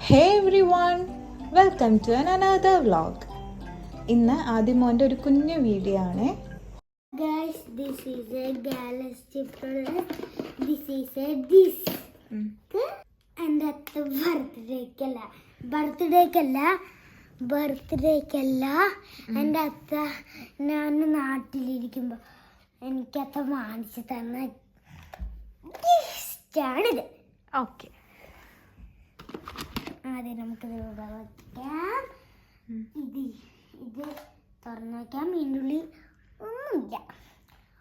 Hey everyone, welcome to another vlog. ഇന്ന് ആദിമോൻ്റെ ഒരു കുഞ്ഞു വീഡിയോ ആണ്. Guys, this is a galaxy product. This is a this. And at the ബർത്ത്ഡേക്കല്ല എൻ്റെ അത്ത ഞാൻ നാട്ടിലിരിക്കുമ്പോൾ എനിക്കത്ത വാങ്ങിച്ചു തന്ന ഗിഫ്റ്റാണിത്. ഓക്കെ, ആദ്യം നമുക്കിത് വയ്ക്കാം. ഇത് തുറന്നു വയ്ക്കാം. ഇതിൻ്റെ ഉള്ളിൽ ഒന്നുമില്ല.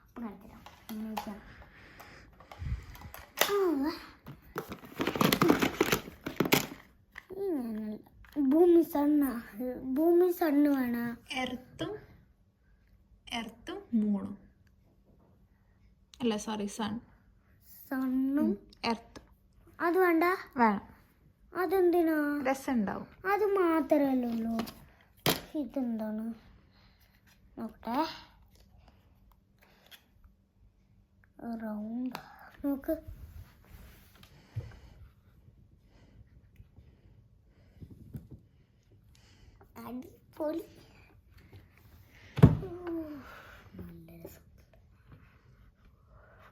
അപ്പം കാണിത്തരാം. ഭൂമി സണ്ണ് വേണ എർത്തും മൂണും അല്ല, സോറി, സണ്ണും എർത്തും അത് വേണ്ട. വേണം. അതെന്തിനാ? രസമുണ്ടാവും. അത് മാത്രമല്ലേ ഉള്ളൂ. ഇതെന്താണ് നോക്കട്ടെ. റൗണ്ട് നോക്ക്. അടിപൊളി.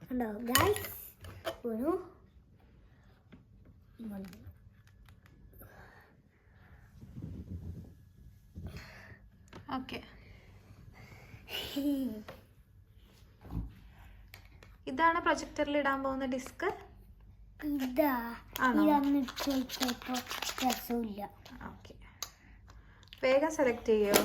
കണ്ടോ ഗൈസ്? ഒരു ഓക്കെ, ഇതാണ് പ്രൊജക്ടറിൽ ഇടാൻ പോകുന്ന ഡിസ്ക്. ഇതൊന്നും ഇപ്പൊ രസമില്ല. ഓക്കെ, വേഗം സെലക്ട് ചെയ്യോ.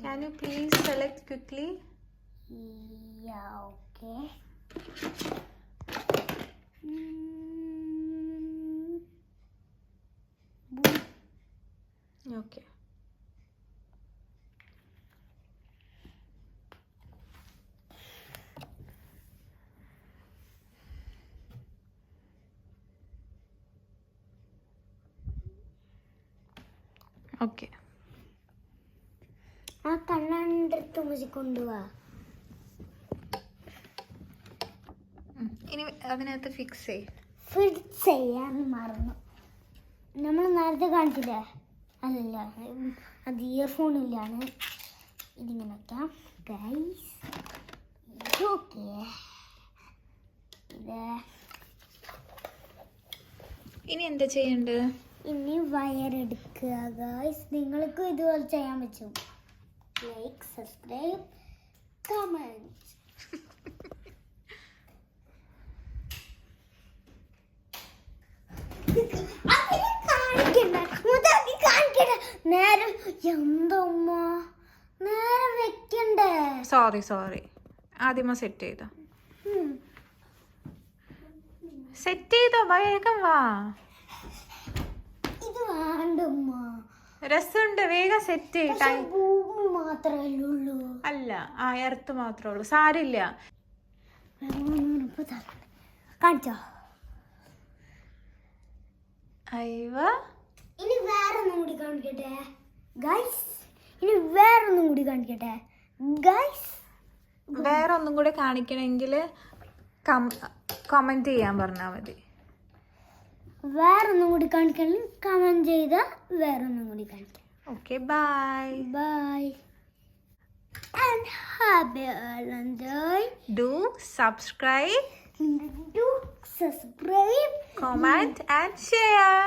Can you please select quickly? Yeah, okay. Okay. Okay. ആ കണ്ണാണ്ടടുത്ത് മുജി കൊണ്ടുപോവാ. ഇനി അതിനകത്ത് ഫിക്സ് ചെയ്യാൻ മറന്നു. നമ്മൾ നേരത്തെ കാണിച്ചില്ലേ? അതല്ല, അത് ഇയർഫോണിലാണ്. ഇതിങ്ങനെ വയ്ക്കാം ഗൈസ്. ഓക്കെ, ഇത് ഇനി എന്താ ചെയ്യേണ്ടത്? ഇനി വയറെടുക്കുക ഗൈസ്. നിങ്ങൾക്കും ഇതുപോലെ ചെയ്യാൻ പറ്റും. Like, subscribe, comment. നേരം എന്തമ്മ നേരം വെക്കണ്ടേ? സോറി, ആദ്യമ സെറ്റ് ചെയ്തോ, വേഗം വാ. ഇത് വേണ്ടമ്മ, രസമുണ്ട്. വേഗം സെറ്റ് ഭൂമി മാത്രമല്ലേ ഉള്ളൂ. അല്ല, ആ എർത്ത് മാത്രമേ ഉള്ളൂ. സാരില്ല. കാണിച്ചോ? അയ്വ, ഇനി വേറൊന്നും കൂടി കാണിക്കട്ടെ ഗൈസ്. വേറൊന്നും കൂടെ കാണിക്കണമെങ്കിൽ കമന്റ് ചെയ്യാൻ പറഞ്ഞാൽ മതി. വേറൊന്നും കൂടി കാണിക്കണം. കമന്റ് ചെയ്ത വേറൊന്നും കൂടി കാണിക്കാം. Okay, bye. And have you enjoyed? Do subscribe, comment and share.